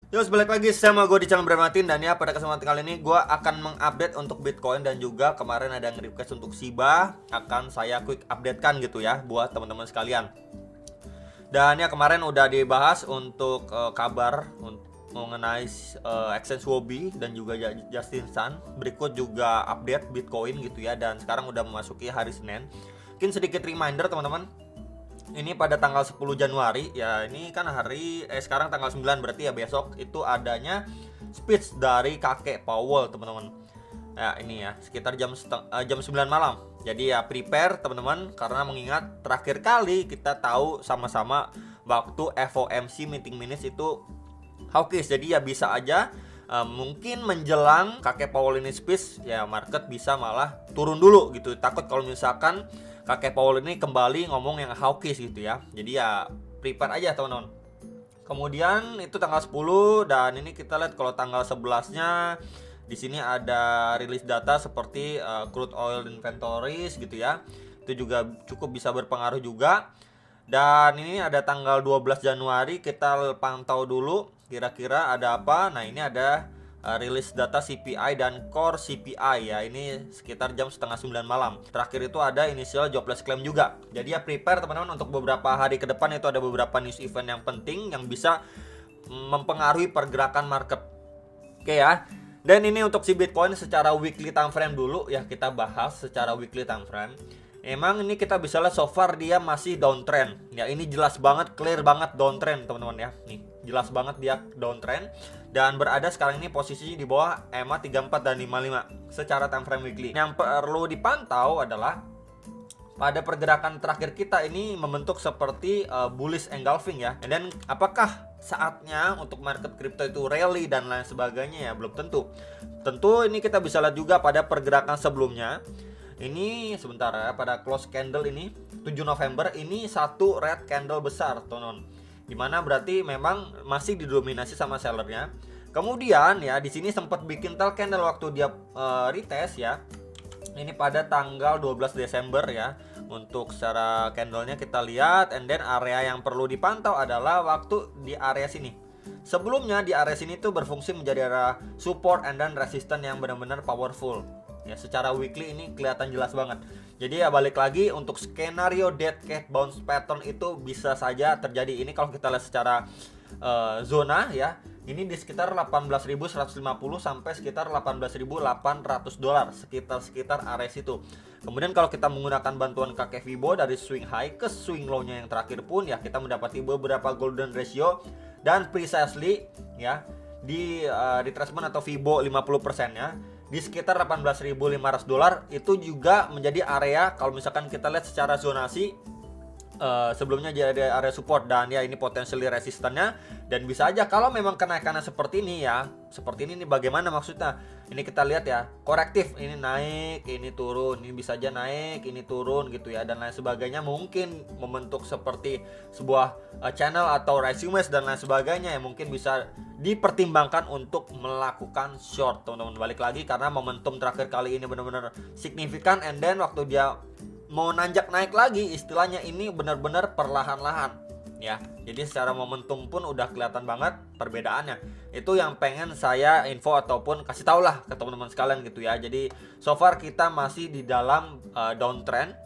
Yo, balik lagi sama gue di channel Brian Martin. Dan ya, pada kesempatan kali ini gue akan mengupdate untuk Bitcoin. Dan juga kemarin ada yang request untuk Shiba, akan saya quick update kan gitu ya buat teman-teman sekalian. Dan ya, kemarin udah dibahas untuk kabar mengenai exchange Huobi dan juga Justin Sun. Berikut juga update Bitcoin gitu ya. Dan sekarang udah memasuki hari Senin. Mungkin sedikit reminder teman-teman, ini pada tanggal 10 Januari ya, ini kan sekarang tanggal 9, berarti ya besok itu adanya speech dari kakek Powell teman-teman. Ya ini ya sekitar jam 9 malam. Jadi ya prepare teman-teman, karena mengingat terakhir kali kita tahu sama-sama waktu FOMC meeting minutes itu hawkish. Jadi ya bisa aja mungkin menjelang kakek Powell ini speech ya, market bisa malah turun dulu gitu. Takut kalau misalkan kakek Powell ini kembali ngomong yang hawkish gitu ya. Jadi ya prepare aja teman-teman. Kemudian itu tanggal 10, dan ini kita lihat kalau tanggal 11-nya di sini ada rilis data seperti crude oil inventories gitu ya. Itu juga cukup bisa berpengaruh juga. Dan ini ada tanggal 12 Januari, kita pantau dulu kira-kira ada apa. Nah, ini ada rilis data CPI dan core CPI ya, ini sekitar jam setengah 9 malam. Terakhir itu ada initial jobless claim juga. Jadi ya prepare teman-teman, untuk beberapa hari ke depan itu ada beberapa news event yang penting yang bisa mempengaruhi pergerakan market. Oke ya. Dan ini untuk si Bitcoin secara weekly time frame dulu ya, kita bahas secara weekly time frame. Emang ini kita bisa lihat so far dia masih downtrend. Ya ini jelas banget, clear banget downtrend teman-teman ya. Nih, jelas banget dia downtrend dan berada sekarang ini posisi di bawah EMA 34 dan 55 secara time frame weekly. Yang perlu dipantau adalah pada pergerakan terakhir kita ini membentuk seperti bullish engulfing ya. Dan apakah saatnya untuk market crypto itu rally dan lain sebagainya ya, belum tentu. Tentu ini kita bisa lihat juga pada pergerakan sebelumnya. Ini sebentar ya, pada close candle ini 7 November ini satu red candle besar teman-teman. Dimana berarti memang masih didominasi sama sellernya. Kemudian ya di sini sempat bikin tail candle waktu dia retest ya. Ini pada tanggal 12 Desember ya. Untuk secara candlenya kita lihat, and then area yang perlu dipantau adalah waktu di area sini. Sebelumnya di area sini tuh berfungsi menjadi area support and then resistance yang benar-benar powerful. Ya, secara weekly ini kelihatan jelas banget. Jadi ya balik lagi, untuk skenario dead cat bounce pattern itu bisa saja terjadi. Ini kalau kita lihat secara zona ya, ini di sekitar 18.150 sampai sekitar 18.800 dolar, sekitar area situ. Kemudian kalau kita menggunakan bantuan kakek Fibo dari swing high ke swing low-nya yang terakhir pun ya, kita mendapati beberapa golden ratio dan precisely ya di retracement atau Fibo 50% nya di sekitar 18.500 dolar. Itu juga menjadi area kalau misalkan kita lihat secara zonasi sebelumnya jadi area support, dan ya ini potensial resistannya. Dan bisa aja kalau memang kenaikannya seperti ini ya, seperti ini nih, bagaimana maksudnya? Ini kita lihat ya, korektif, ini naik, ini turun, ini bisa aja naik, ini turun gitu ya, dan lain sebagainya. Mungkin membentuk seperti sebuah channel atau resume dan lain sebagainya yang mungkin bisa dipertimbangkan untuk melakukan short teman-teman. Balik lagi karena momentum terakhir kali ini benar-benar signifikan, and then waktu dia mau nanjak naik lagi, istilahnya ini benar-benar perlahan-lahan ya. Jadi secara momentum pun udah kelihatan banget perbedaannya. Itu yang pengen saya info ataupun kasih tau lah ke teman-teman sekalian gitu ya. Jadi so far kita masih di dalam downtrend,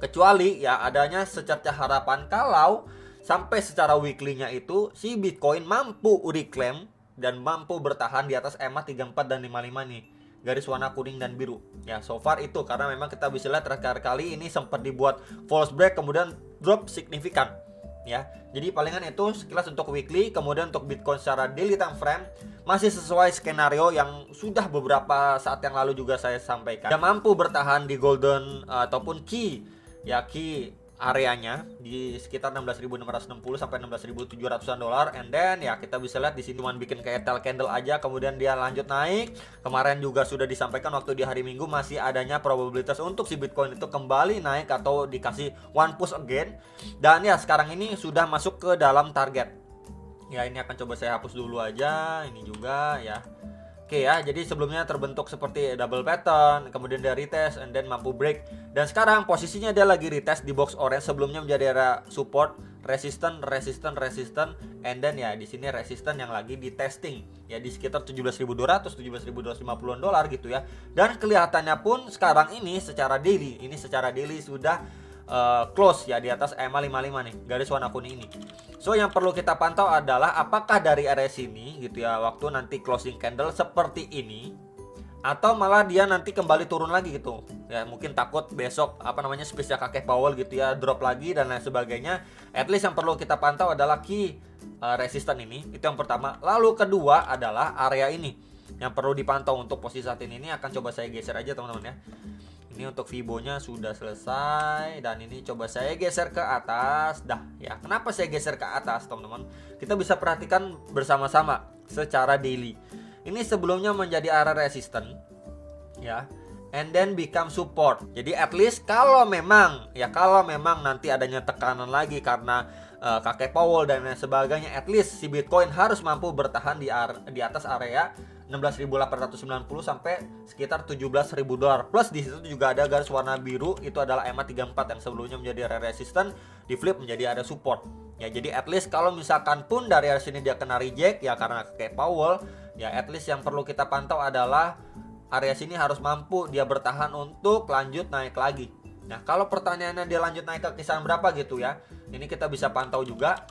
kecuali ya adanya secerca harapan kalau sampai secara weekly-nya itu si Bitcoin mampu reclaim dan mampu bertahan di atas EMA 34 dan 55 nih, garis warna kuning dan biru ya. So far itu karena memang kita bisa lihat terakhir kali ini sempat dibuat false break kemudian drop signifikan ya. Jadi palingan itu sekilas untuk weekly. Kemudian untuk Bitcoin secara daily time frame masih sesuai skenario yang sudah beberapa saat yang lalu juga saya sampaikan. Dia mampu bertahan di golden ataupun key ya, key areanya di sekitar 16.660 sampai 16.700-an dolar. And then ya kita bisa lihat di sini cuma bikin kayak tail candle aja, kemudian dia lanjut naik. Kemarin juga sudah disampaikan waktu di hari Minggu masih adanya probabilitas untuk si Bitcoin itu kembali naik atau dikasih one push again. Dan ya sekarang ini sudah masuk ke dalam target. Ya ini akan coba saya hapus dulu aja ini juga ya. Oke ya, jadi sebelumnya terbentuk seperti double pattern, kemudian dia retest, and then mampu break. Dan sekarang posisinya dia lagi retest di box orange, sebelumnya menjadi area support, resisten, and then ya di sini resisten yang lagi di testing ya di sekitar 17.200, 17.250 dolar gitu ya. Dan kelihatannya pun sekarang ini secara daily sudah close ya di atas EMA 55 nih, garis warna kuning ini. So yang perlu kita pantau adalah apakah dari area sini gitu ya, waktu nanti closing candle seperti ini, atau malah dia nanti kembali turun lagi gitu ya, mungkin takut besok space-nya kakek Powell gitu ya, drop lagi dan lain sebagainya. At least yang perlu kita pantau adalah key resisten ini, itu yang pertama. Lalu kedua adalah area ini yang perlu dipantau untuk posisi saat ini akan coba saya geser aja teman-teman ya. Ini untuk Fibo-nya sudah selesai, dan ini coba saya geser ke atas. Dah ya, kenapa saya geser ke atas teman-teman? Kita bisa perhatikan bersama-sama secara daily. Ini sebelumnya menjadi area resisten ya, and then become support. Jadi at least kalau memang nanti adanya tekanan lagi karena kakek Powell dan lain sebagainya, at least si Bitcoin harus mampu bertahan di atas area 16.890 sampai sekitar 17.000 dolar. Plus di situ juga ada garis warna biru, itu adalah EMA 34 yang sebelumnya menjadi area resisten, di flip menjadi area support. Ya, jadi at least kalau misalkan pun dari area sini dia kena reject ya karena kayak Powell, ya at least yang perlu kita pantau adalah area sini harus mampu dia bertahan untuk lanjut naik lagi. Nah, kalau pertanyaannya dia lanjut naik ke kisaran berapa gitu ya, ini kita bisa pantau juga.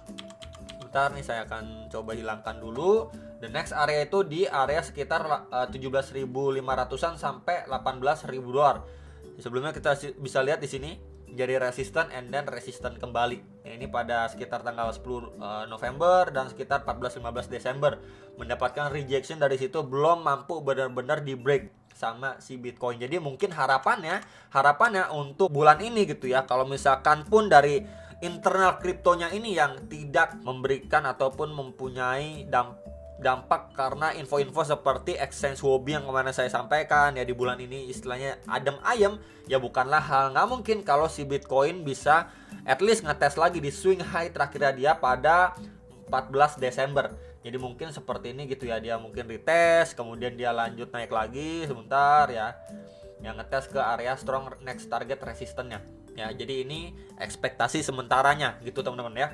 Bentar nih, saya akan coba hilangkan dulu. The next area itu di area sekitar 17.500-an sampai 18.000 dolar. Sebelumnya kita bisa lihat di sini jadi resisten and then resisten kembali. Ini pada sekitar tanggal 10 November dan sekitar 14-15 Desember mendapatkan rejection dari situ, belum mampu benar-benar di break sama si Bitcoin. Jadi mungkin harapannya untuk bulan ini gitu ya, kalau misalkan pun dari internal kriptonya ini yang tidak memberikan ataupun mempunyai dampak karena info-info seperti exchange hobby yang kemarin saya sampaikan ya, di bulan ini istilahnya adem ayem ya, bukanlah hal nggak mungkin kalau si Bitcoin bisa at least ngetes lagi di swing high terakhirnya dia pada 14 Desember. Jadi mungkin seperti ini gitu ya, dia mungkin retest kemudian dia lanjut naik lagi sebentar ya, yang ngetes ke area strong next target resistennya ya. Jadi ini ekspektasi sementaranya gitu teman-teman ya.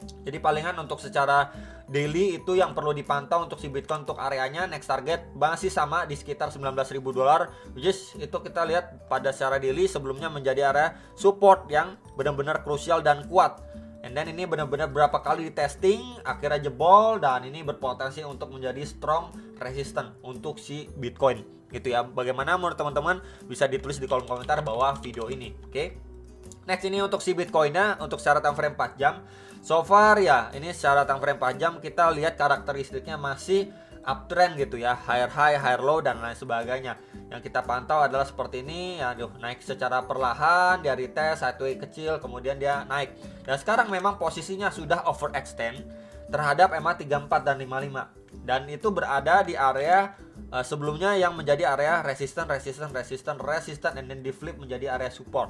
Jadi palingan untuk secara daily itu yang perlu dipantau untuk si Bitcoin, untuk areanya next target masih sama di sekitar 19.000 dolar, which is itu kita lihat pada secara daily sebelumnya menjadi area support yang benar-benar krusial dan kuat. And then ini benar-benar berapa kali di testing akhirnya jebol, dan ini berpotensi untuk menjadi strong resistance untuk si Bitcoin gitu ya. Bagaimana menurut teman-teman, bisa ditulis di kolom komentar bawah video ini. Oke. Next, ini untuk si Bitcoinnya untuk secara time frame 4 jam. So far ya, ini secara time frame 4 jam kita lihat karakteristiknya masih uptrend gitu ya, higher high, higher low dan lain sebagainya. Yang kita pantau adalah seperti ini ya, naik secara perlahan, dia retest sideways kecil, kemudian dia naik. Dan sekarang memang posisinya sudah overextend terhadap EMA 34 dan 55. Dan itu berada di area sebelumnya yang menjadi area resistance, and then di flip menjadi area support.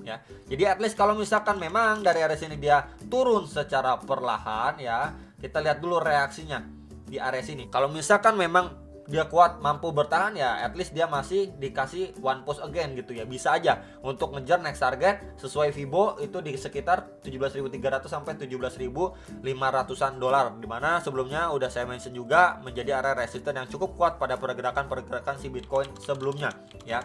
Ya, jadi at least kalau misalkan memang dari area sini dia turun secara perlahan ya, kita lihat dulu reaksinya di area sini. Kalau misalkan memang dia kuat mampu bertahan ya, at least dia masih dikasih one push again gitu ya, bisa aja untuk ngejar next target sesuai Fibo itu di sekitar 17.300 sampai 17.500-an dolar, dimana sebelumnya udah saya mention juga menjadi area resisten yang cukup kuat pada pergerakan si Bitcoin sebelumnya ya.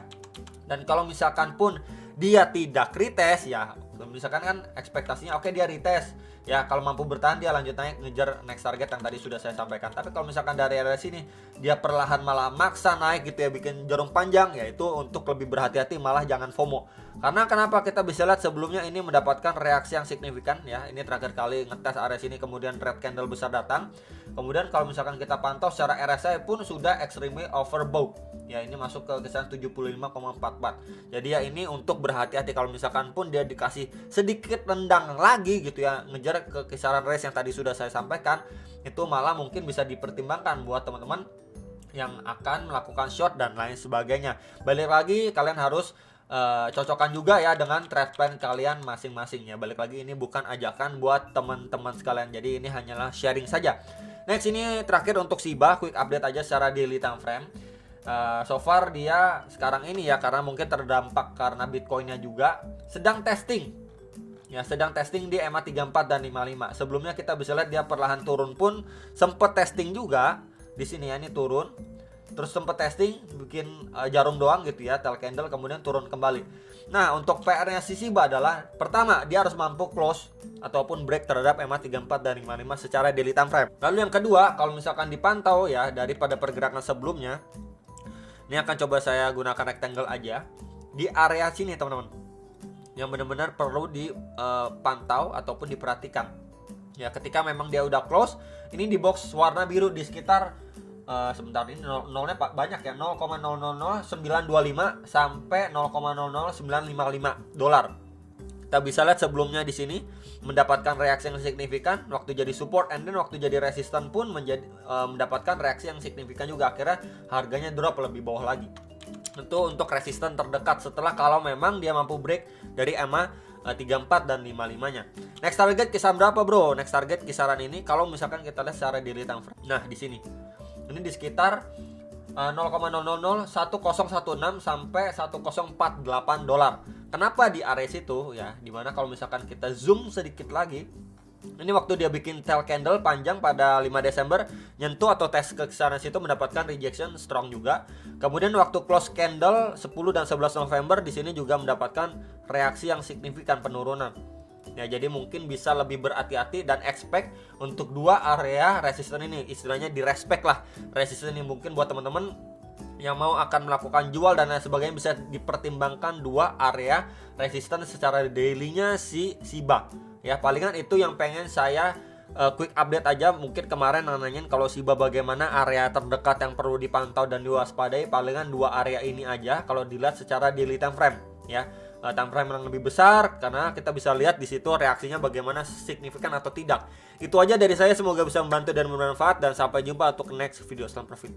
Dan kalau misalkan pun dia tidak retest ya, misalkan kan ekspektasinya oke dia retest ya, kalau mampu bertahan dia lanjut naik ngejar next target yang tadi sudah saya sampaikan. Tapi kalau misalkan dari area sini dia perlahan malah maksa naik gitu ya, bikin jarum panjang ya, itu untuk lebih berhati-hati, malah jangan FOMO. Karena kenapa, kita bisa lihat sebelumnya ini mendapatkan reaksi yang signifikan ya, ini terakhir kali ngetes area sini kemudian red candle besar datang. Kemudian kalau misalkan kita pantau secara RSI pun sudah extremely overbought ya, ini masuk ke kisaran 75,44. Jadi ya ini untuk berhati-hati, kalau misalkan pun dia dikasih sedikit tendang lagi gitu ya, ngejar ke kisaran range yang tadi sudah saya sampaikan, itu malah mungkin bisa dipertimbangkan buat teman-teman yang akan melakukan short dan lain sebagainya. Balik lagi kalian harus cocokkan juga ya dengan trade plan kalian masing-masing ya. Balik lagi ini bukan ajakan buat teman-teman sekalian, jadi ini hanyalah sharing saja. Next, ini terakhir untuk SHIBA, quick update aja secara daily time frame. So far dia sekarang ini ya, karena mungkin terdampak karena Bitcoinnya juga sedang testing Ya, sedang testing di EMA 34 dan 55. Sebelumnya kita bisa lihat dia perlahan turun pun sempat testing juga di sini ya, ini turun. Terus sempat testing bikin jarum doang gitu ya, tail candle, kemudian turun kembali. Nah, untuk PR-nya si Shiba adalah pertama, dia harus mampu close ataupun break terhadap EMA 34 dan 55 secara daily time frame. Lalu yang kedua, kalau misalkan dipantau ya daripada pergerakan sebelumnya, ini akan coba saya gunakan rectangle aja di area sini teman-teman, yang benar-benar perlu dipantau ataupun diperhatikan. Ya, ketika memang dia udah close, ini di box warna biru di sekitar sebentar, ini nolnya banyak ya, 0,000925 sampai 0,00955 dolar. Kita bisa lihat sebelumnya di sini mendapatkan reaksi yang signifikan waktu jadi support, and then waktu jadi resisten pun mendapatkan reaksi yang signifikan juga. Akhirnya harganya drop lebih bawah lagi. Tentu untuk resisten terdekat setelah kalau memang dia mampu break dari EMA 34 dan 55-nya. Next target kisaran berapa, bro? Next target kisaran ini kalau misalkan kita lihat secara daily time frame. Nah, di sini. Ini di sekitar 0,0001016 sampai 1048 dolar. Kenapa di area situ ya? Dimana kalau misalkan kita zoom sedikit lagi, ini waktu dia bikin tail candle panjang pada 5 Desember, nyentuh atau tes ke sana situ mendapatkan rejection strong juga. Kemudian waktu close candle 10 dan 11 November di sini juga mendapatkan reaksi yang signifikan penurunan. Ya, jadi mungkin bisa lebih berhati-hati dan expect untuk dua area resisten ini, istilahnya di respect lah resisten ini. Mungkin buat teman-teman yang mau akan melakukan jual dan lain sebagainya bisa dipertimbangkan dua area resisten secara daily-nya si Shiba. Ya, palingan itu yang pengen saya quick update aja. Mungkin kemarin nanyain kalau Shiba bagaimana area terdekat yang perlu dipantau dan diwaspadai. Palingan dua area ini aja kalau dilihat secara daily time frame ya. Time frame yang lebih besar karena kita bisa lihat di situ reaksinya bagaimana signifikan atau tidak. Itu aja dari saya, semoga bisa membantu dan bermanfaat, dan sampai jumpa untuk next video. Selamat profit.